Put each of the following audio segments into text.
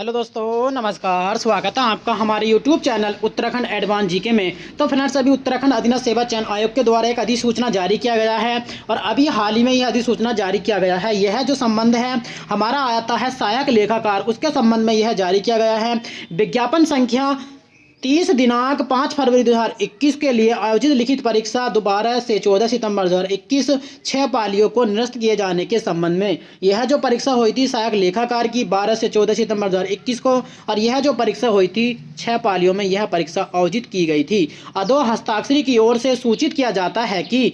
Hello दोस्तों, नमस्कार। स्वागत है आपका हमारे YouTube channel Uttarakhand advance GK में। तो फ्रेंड्स, अभी उत्तराखंड अधीनस्थ सेवा चयन आयोग के द्वारा एक अधिसूचना जारी किया गया है और अभी हाल ही में यह अधिसूचना जारी किया गया है। यह जो संबंध है हमारा आता है सहायक लेखाकार, उसके संबंध में यह जारी किया गया है। विज्ञापन संख्या 30 दिनांक 5 फरवरी 2021 के लिए आयोजित लिखित परीक्षा 12 से 14 सितंबर 2021 6 पालियों को निरस्त किए जाने के संबंध में। यह जो परीक्षा हुई थी सहायक लेखाकार की 12 से 14 सितंबर 2021 को, और यह जो परीक्षा हुई थी 6 पालियों में यह परीक्षा आयोजित की गई थी। अधो हस्ताक्षरी की ओर से सूचित किया जाता है कि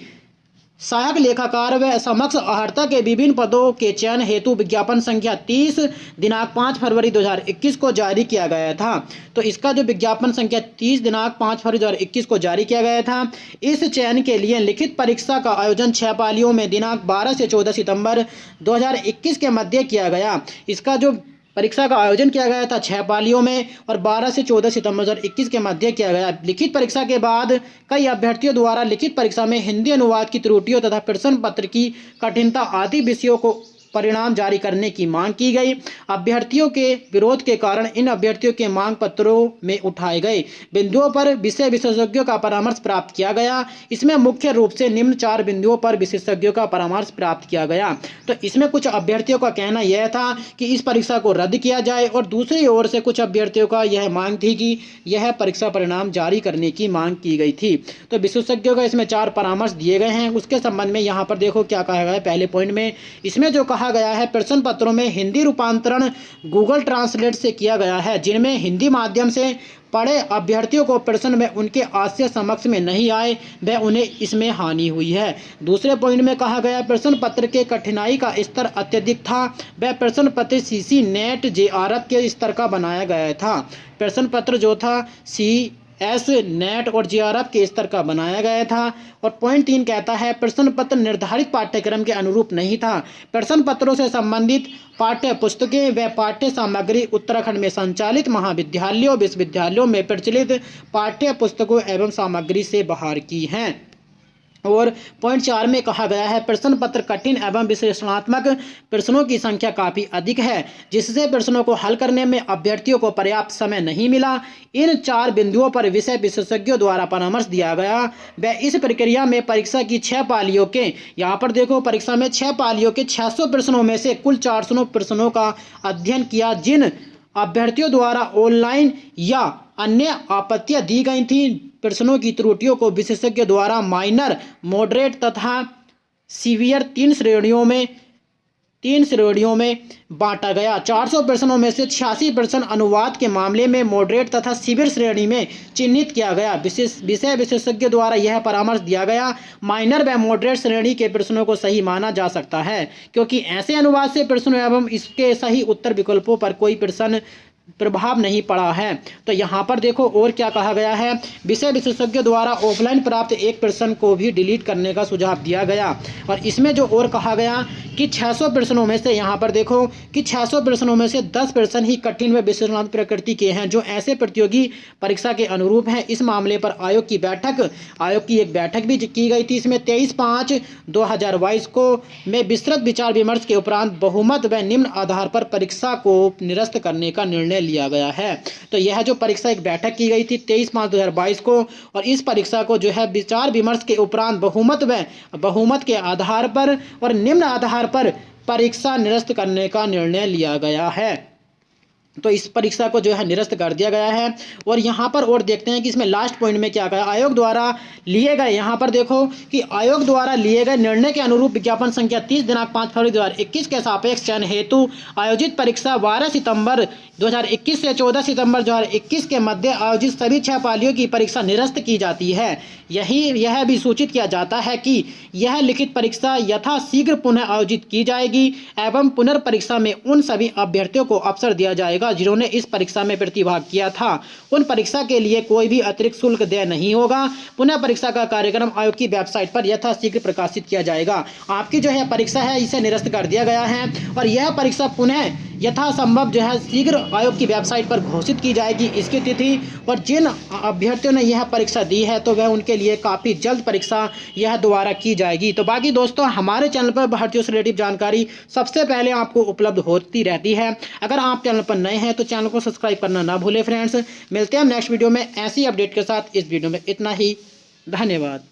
सहायक लेखाकार व समक्ष आहर्ता के विभिन्न पदों के चयन हेतु विज्ञापन संख्या 30 दिनांक 5 फरवरी 2021 को जारी किया गया था। तो इसका जो विज्ञापन संख्या 30 दिनांक 5 फरवरी 2021 को जारी किया गया था, इस चयन के लिए लिखित परीक्षा का आयोजन 6 पालियों में दिनांक 12 से 14 सितंबर 2021 के मध्य किया गया। इसका जो परीक्षा का आयोजन किया गया था 6 पालियों में और 12 से 14 सितंबर 2021 के मध्य किया गया। लिखित परीक्षा के बाद कई अभ्यर्थियों द्वारा लिखित परीक्षा में हिंदी अनुवाद की त्रुटियों तथा प्रश्न पत्र की कठिनता आदि विषयों को परिणाम जारी करने की मांग की गई। अभ्यर्थियों के विरोध के कारण इन अभ्यर्थियों के मांग पत्रों में उठाए गए बिंदुओं पर विषय विशेषज्ञों का परामर्श प्राप्त किया गया। इसमें मुख्य रूप से निम्न 4 बिंदुओं पर विशेषज्ञों का परामर्श प्राप्त किया गया। तो इसमें कुछ अभ्यर्थियों का कहना यह था कि इस परीक्षा को रद्द किया जाए और दूसरी ओर से कुछ अभ्यर्थियों का यह मांग थी कि यह परीक्षा परिणाम जारी करने की मांग की गई थी। तो विशेषज्ञों का इसमें 4 परामर्श दिए गए हैं। उसके संबंध में यहाँ पर देखो क्या कहा गया है। पहले पॉइंट में इसमें जो कहा गया है, प्रश्न पत्रों में हिंदी रूपांतरण गूगल ट्रांसलेट से किया गया है, जिनमें हिंदी माध्यम से पढ़े अभ्यर्थियों को प्रश्न में उनके आशय समक्ष में नहीं आए वह उन्हें इसमें हानि हुई है। दूसरे पॉइंट में कहा गया प्रश्न पत्र के कठिनाई का स्तर अत्यधिक था। वह प्रश्न पत्र सीसी नेट जेआरएफ के स्तर का बनाया गया था। प्रश्न पत्र जो था CS नेट और जेआरएफ के स्तर का बनाया गया था। और पॉइंट 3 कहता है प्रश्न पत्र निर्धारित पाठ्यक्रम के अनुरूप नहीं था। प्रश्न पत्रों से संबंधित पाठ्य पुस्तकें व पाठ्य सामग्री उत्तराखंड में संचालित महाविद्यालयों विश्वविद्यालयों में प्रचलित पाठ्य पुस्तकों एवं सामग्री से बाहर की हैं। और पॉइंट 4 में कहा गया है प्रश्न पत्र कठिन एवं विश्लेषणात्मक प्रश्नों की संख्या काफ़ी अधिक है, जिससे प्रश्नों को हल करने में अभ्यर्थियों को पर्याप्त समय नहीं मिला। इन 4 बिंदुओं पर विषय विशेषज्ञों द्वारा परामर्श दिया गया। व इस प्रक्रिया में परीक्षा की 6 पालियों के, यहाँ पर देखो परीक्षा में 6 पालियों के 600 प्रश्नों में से कुल 400 प्रश्नों का अध्ययन किया। जिन अभ्यर्थियों द्वारा ऑनलाइन या अन्य आपत्तियां दी गई थी, प्रश्नों की त्रुटियों को विशेषज्ञ द्वारा माइनर, मॉडरेट तथा सीवियर 3 श्रेणियों में बांटा गया। 400 प्रश्नों में से 86 प्रश्न अनुवाद के मामले में मॉडरेट तथा सीवियर श्रेणी में चिन्हित किया गया। विषय विशेषज्ञ द्वारा यह परामर्श दिया गया माइनर व मॉडरेट श्रेणी के प्रश्नों को सही माना जा सकता है, क्योंकि ऐसे अनुवाद से प्रश्नों एवं इसके सही उत्तर विकल्पों पर कोई प्रश्न प्रभाव नहीं पड़ा है। तो यहाँ पर देखो और क्या कहा गया है, विषय विशेषज्ञ द्वारा ऑफलाइन प्राप्त एक प्रश्न को भी डिलीट करने का सुझाव दिया गया। और इसमें जो और कहा गया कि 600 प्रश्नों में से, यहाँ पर देखो कि 600 प्रश्नों में से 10 प्रश्न ही कठिन व विश्लेषणात्मक प्रकृति के हैं, जो ऐसे प्रतियोगी परीक्षा के अनुरूप हैं। इस मामले पर आयोग की एक बैठक भी की गई थी। इसमें 23/5/2022 को में विस्तृत विचार विमर्श के उपरांत बहुमत व निम्न आधार पर परीक्षा को निरस्त करने का निर्णय लिया गया है। तो यह जो परीक्षा एक बैठक की गई थी 23/5/2022 को, और इस परीक्षा को जो है विचार विमर्श के उपरांत बहुमत के आधार पर और निम्न आधार पर परीक्षा निरस्त करने का निर्णय लिया गया है। तो इस परीक्षा को जो है निरस्त कर दिया गया है। और यहाँ पर और देखते हैं कि इसमें लास्ट पॉइंट में क्या कहा, आयोग द्वारा लिए गए, यहाँ पर देखो कि आयोग द्वारा लिए गए निर्णय के अनुरूप विज्ञापन संख्या 30 दिनांक 5 फरवरी 2021 के सापेक्ष चयन हेतु आयोजित परीक्षा 12 सितंबर 2021 से 14 सितंबर 2021 के मध्य आयोजित सभी 6 पालियों की परीक्षा निरस्त की जाती है। यह भी सूचित किया जाता है कि यह लिखित परीक्षा यथाशीघ्र पुनः आयोजित की जाएगी एवं पुनर्परीक्षा में उन सभी अभ्यर्थियों को अवसर दिया जाएगा जिन्होंने इस परीक्षा में प्रतिभाग किया था। उन परीक्षा के लिए कोई भी अतिरिक्त शुल्क देय नहीं होगा। पुनः परीक्षा का कार्यक्रम आयोग की वेबसाइट पर यथाशीघ्र प्रकाशित किया जाएगा। आपकी जो है परीक्षा है इसे निरस्त कर दिया गया है और यह परीक्षा पुनः यथासंभव जो है शीघ्र आयोग की वेबसाइट पर घोषित की जाएगी इसकी तिथि। और जिन अभ्यर्थियों ने यह परीक्षा दी है तो वह उनके लिए काफ़ी जल्द परीक्षा यह दोबारा की जाएगी। तो बाकी दोस्तों हमारे चैनल पर भर्तियों से रिलेटिव जानकारी सबसे पहले आपको उपलब्ध होती रहती है। अगर आप चैनल पर नए हैं तो चैनल को सब्सक्राइब करना ना भूलें फ्रेंड्स। मिलते हैं नेक्स्ट वीडियो में ऐसी अपडेट के साथ। इस वीडियो में इतना ही, धन्यवाद।